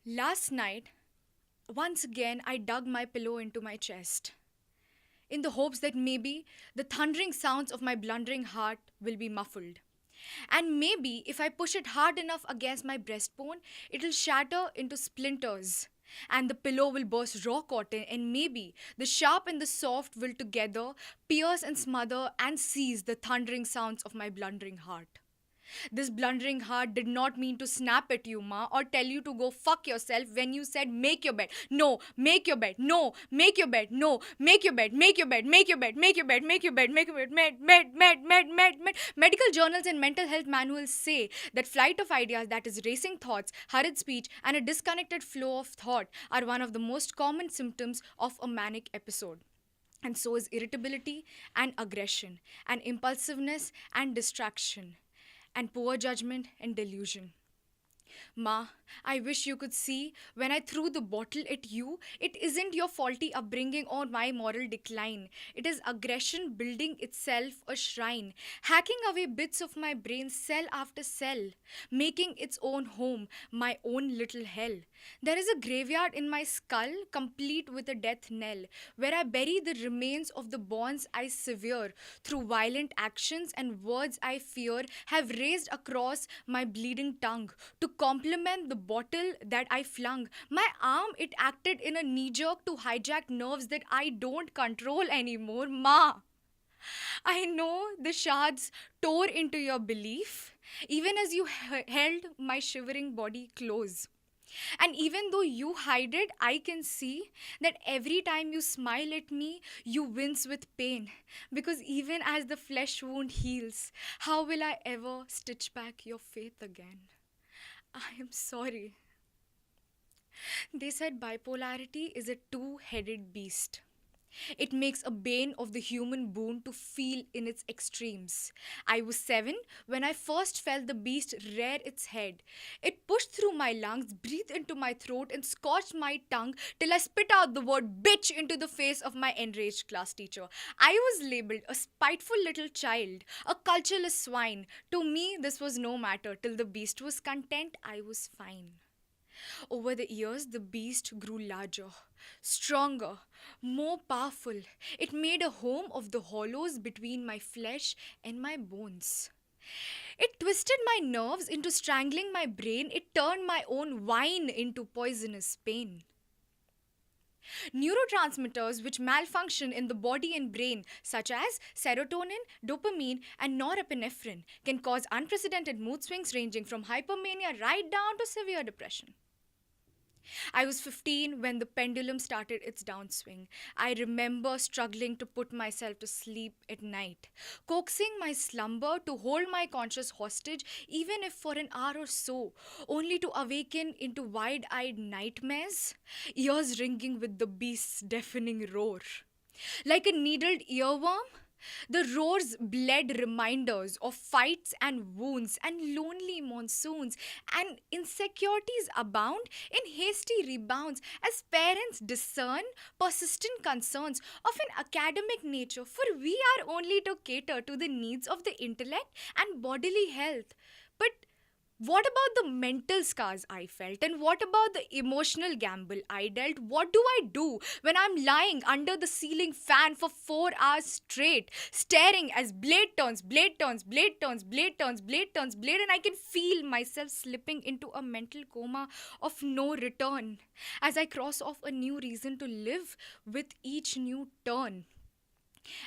Last night, once again, I dug my pillow into my chest in the hopes that maybe the thundering sounds of my blundering heart will be muffled. And maybe if I push it hard enough against my breastbone, it'll shatter into splinters. And the pillow will burst raw cotton, and maybe the sharp and the soft will together pierce and smother and seize the thundering sounds of my blundering heart. This blundering heart did not mean to snap at you, Ma, or tell you to go fuck yourself when you said make your bed. No, make your bed. No, make your bed. No, make your bed. Make your bed. Make your bed. Make your bed. Make your bed. Make your bed. Med. Medical journals and mental health manuals say that flight of ideas, that is racing thoughts, hurried speech, and a disconnected flow of thought, are one of the most common symptoms of a manic episode. And so is irritability and aggression, and impulsiveness and distraction, and poor judgment and delusion. Ma, I wish you could see when I threw the bottle at you, it isn't your faulty upbringing or my moral decline. It is aggression building itself a shrine, hacking away bits of my brain cell after cell, making its own home, my own little hell. There is a graveyard in my skull, complete with a death knell, where I bury the remains of the bonds I sever through violent actions and words I fear have raised across my bleeding tongue to complement the bottle that I flung. My arm, it acted in a knee jerk to hijack nerves that I don't control anymore. Ma, I know the shards tore into your belief, even as you held my shivering body close. And even though you hide it, I can see that every time you smile at me, you wince with pain. Because even as the flesh wound heals, how will I ever stitch back your faith again? I am sorry. They said bipolarity is a two-headed beast. It makes a bane of the human boon to feel in its extremes. I was 7 when I first felt the beast rear its head. It pushed through my lungs, breathed into my throat, and scorched my tongue till I spit out the word bitch into the face of my enraged class teacher. I was labeled a spiteful little child, a cultureless swine. To me, this was no matter. Till the beast was content, I was fine. Over the years, the beast grew larger, stronger, more powerful. It made a home of the hollows between my flesh and my bones. It twisted my nerves into strangling my brain. It turned my own wine into poisonous pain. Neurotransmitters which malfunction in the body and brain, such as serotonin, dopamine, and norepinephrine, can cause unprecedented mood swings ranging from hypermania right down to severe depression. I was 15 when the pendulum started its downswing. I remember struggling to put myself to sleep at night, coaxing my slumber to hold my conscience hostage, even if for an hour or so, only to awaken into wide eyed nightmares, ears ringing with the beast's deafening roar. Like a needled earworm, the roars bled reminders of fights and wounds and lonely monsoons, and insecurities abound in hasty rebounds as parents discern persistent concerns of an academic nature, for we are only to cater to the needs of the intellect and bodily health. But what about the mental scars I felt? And what about the emotional gamble I dealt? What do I do when I'm lying under the ceiling fan for 4 hours straight, staring as blade turns, blade turns, blade turns, blade turns, blade turns, blade, and I can feel myself slipping into a mental coma of no return as I cross off a new reason to live with each new turn.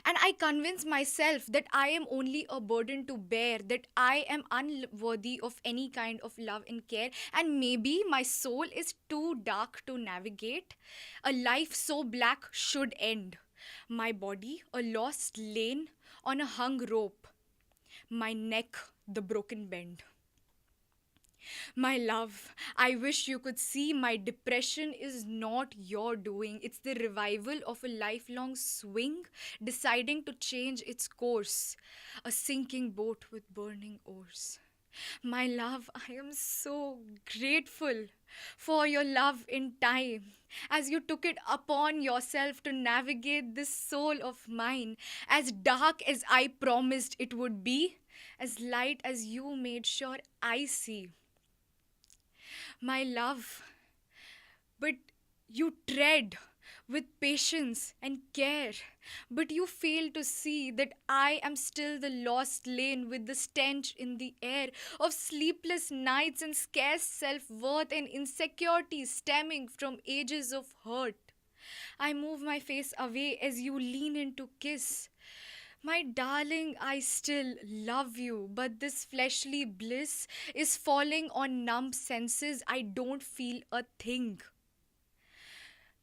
And I convince myself that I am only a burden to bear, that I am unworthy of any kind of love and care, and maybe my soul is too dark to navigate. A life so black should end. My body, a lost lane on a hung rope. My neck, the broken bend. My love, I wish you could see my depression is not your doing. It's the revival of a lifelong swing, deciding to change its course. A sinking boat with burning oars. My love, I am so grateful for your love in time, as you took it upon yourself to navigate this soul of mine, as dark as I promised it would be, as light as you made sure I see. My love, but you tread with patience and care. But you fail to see that I am still the lost lane with the stench in the air of sleepless nights and scarce self worth and insecurity stemming from ages of hurt. I move my face away as you lean in to kiss. My darling, I still love you, but this fleshly bliss is falling on numb senses. I don't feel a thing.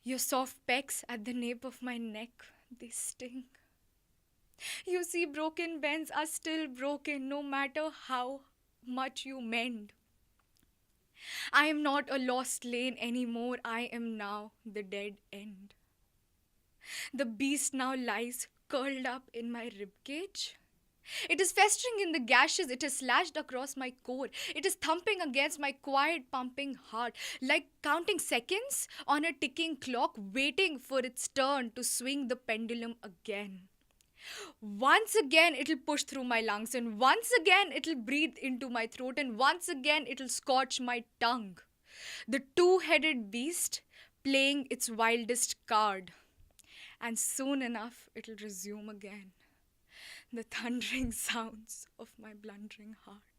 Your soft pecks at the nape of my neck, they sting. You see, broken bends are still broken no matter how much you mend. I am not a lost lane anymore, I am now the dead end. The beast now lies curled up in my ribcage. It is festering in the gashes, it is slashed across my core. It is thumping against my quiet, pumping heart, like counting seconds on a ticking clock, waiting for its turn to swing the pendulum again. Once again, it'll push through my lungs, and once again, it'll breathe into my throat, and once again, it'll scorch my tongue. The two-headed beast playing its wildest card. And soon enough, it'll resume again the thundering sounds of my blundering heart.